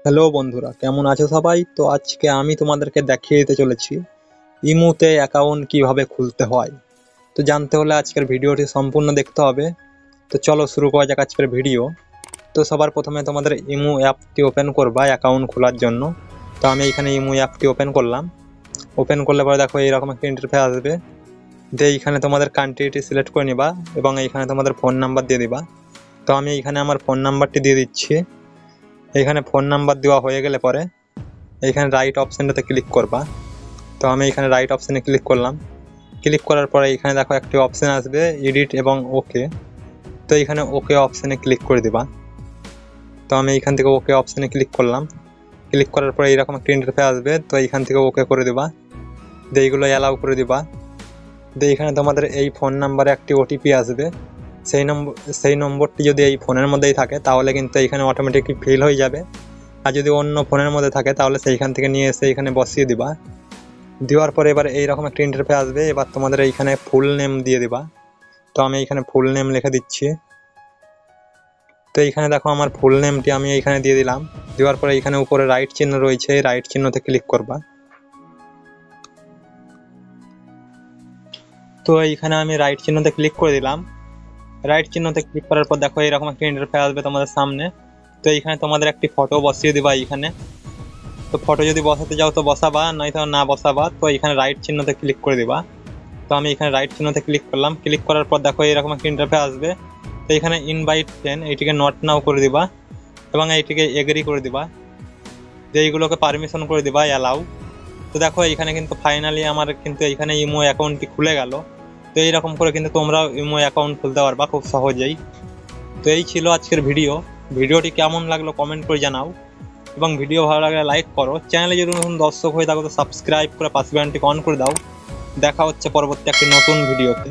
Hello বন্ধুরা, কেমন আছো সবাই? তো আজকে আমি তোমাদেরকে দেখিয়ে দিতে চলেছি ইমুতে অ্যাকাউন্ট কিভাবে খুলতে হয়। তো জানতে হলে আজকের ভিডিওটি সম্পূর্ণ দেখতে হবে। তো চলো শুরু করা যাক আজকের ভিডিও। তো সবার প্রথমে তোমাদের ইমু অ্যাপটি ওপেন করবা অ্যাকাউন্ট খোলার জন্য। তো আমি এখানে ইমু অ্যাপটি ওপেন করলাম। ওপেন করলে পরে দেখো এইরকম একটা ইন্টারফেস আসবে। দিয়ে এইখানে তোমাদের কান্ট্রিটি সিলেক্ট করে নিবা এবং এইখানে তোমাদের ফোন নাম্বার দিয়ে দিবা। তো আমি এইখানে আমার ফোন নাম্বারটি দিয়ে দিচ্ছি। এইখানে ফোন নাম্বার দেওয়া হয়ে গেলে পরে এইখানে রাইট অপশানটাতে ক্লিক করবা। তো আমি এখানে রাইট অপশানে ক্লিক করলাম। ক্লিক করার পরে এখানে দেখো একটি অপশান আসবে এডিট এবং ওকে। তো এইখানে ওকে অপশানে ক্লিক করে দিবা। তো আমি এইখান থেকে ওকে অপশানে ক্লিক করলাম। ক্লিক করার পরে এইরকম একটা ইন্টারফেস আসবে। তো এইখান থেকে ওকে করে দিবা, দিয়ে এইগুলো অ্যালাউ করে দিবা। দিয়ে এখানে তোমাদের এই ফোন নাম্বারে একটি ওটিপি আসবে। সেই নম্বরটি যদি এই ফোনের মধ্যেই থাকে তাহলে কিন্তু এইখানে অটোমেটিকলি ফিল হয়ে যাবে। আর যদি অন্য ফোনের মধ্যে থাকে তাহলে সেইখান থেকে নিয়ে এসে এখানে বসিয়ে দিবা। দেওয়ার পরে এবার এইরকম একটা ইন্টারফেস আসবে। এবার তোমাদের এইখানে ফুল নেম দিয়ে দিবা। তো আমি এইখানে ফুল নেম লিখে দিচ্ছি। তো এইখানে দেখো আমার ফুল নেমটি আমি এইখানে দিয়ে দিলাম। দেওয়ার পরে এইখানে উপরে রাইট চিহ্ন রয়েছে, রাইট চিহ্নতে ক্লিক করবা। তো এইখানে আমি রাইট চিহ্নতে ক্লিক করে দিলাম। রাইট চিহ্নতে ক্লিক করার পর দেখো এরকম একটা ইন্টারফেস আসবে তোমাদের সামনে। তো এইখানে তোমাদের একটি ফটো বসিয়ে দিবা এইখানে। তো ফটো যদি বসাতে যাও তো বসাবা, নয়তো না বসাবা। তো এখানে রাইট চিহ্নতে ক্লিক করে দিবা। তো আমি এখানে রাইট চিহ্নতে ক্লিক করলাম। ক্লিক করার পর দেখো এরকম একটা ইন্টারফেস আসবে। তো এখানে ইনভাইট ফ্রেন্ড এইটিকে নট নাও করে দিবা এবং এইটিকে এগ্রি করে দিবা। যে এইগুলোকে পারমিশন করে দিবা অ্যালাউ। তো দেখো এইখানে কিন্তু ফাইনালি আমার কিন্তু এইখানে ইমো অ্যাকাউন্টটি খুলে গেল। তো এইরকম করে কিন্তু তোমরাও ইমো অ্যাকাউন্ট খুলতে পারবা খুব সহজেই। তো এই ছিল আজকের ভিডিওটি কেমন লাগলো কমেন্ট করে জানাও এবং ভিডিও ভালো লাগলে লাইক করো। চ্যানেলে যদি নতুন দর্শক হয়ে থাকো তো সাবস্ক্রাইব করে পাশে বেল আইকনটি অন করে দাও। দেখা হচ্ছে পরবর্তী একটি নতুন ভিডিওতে।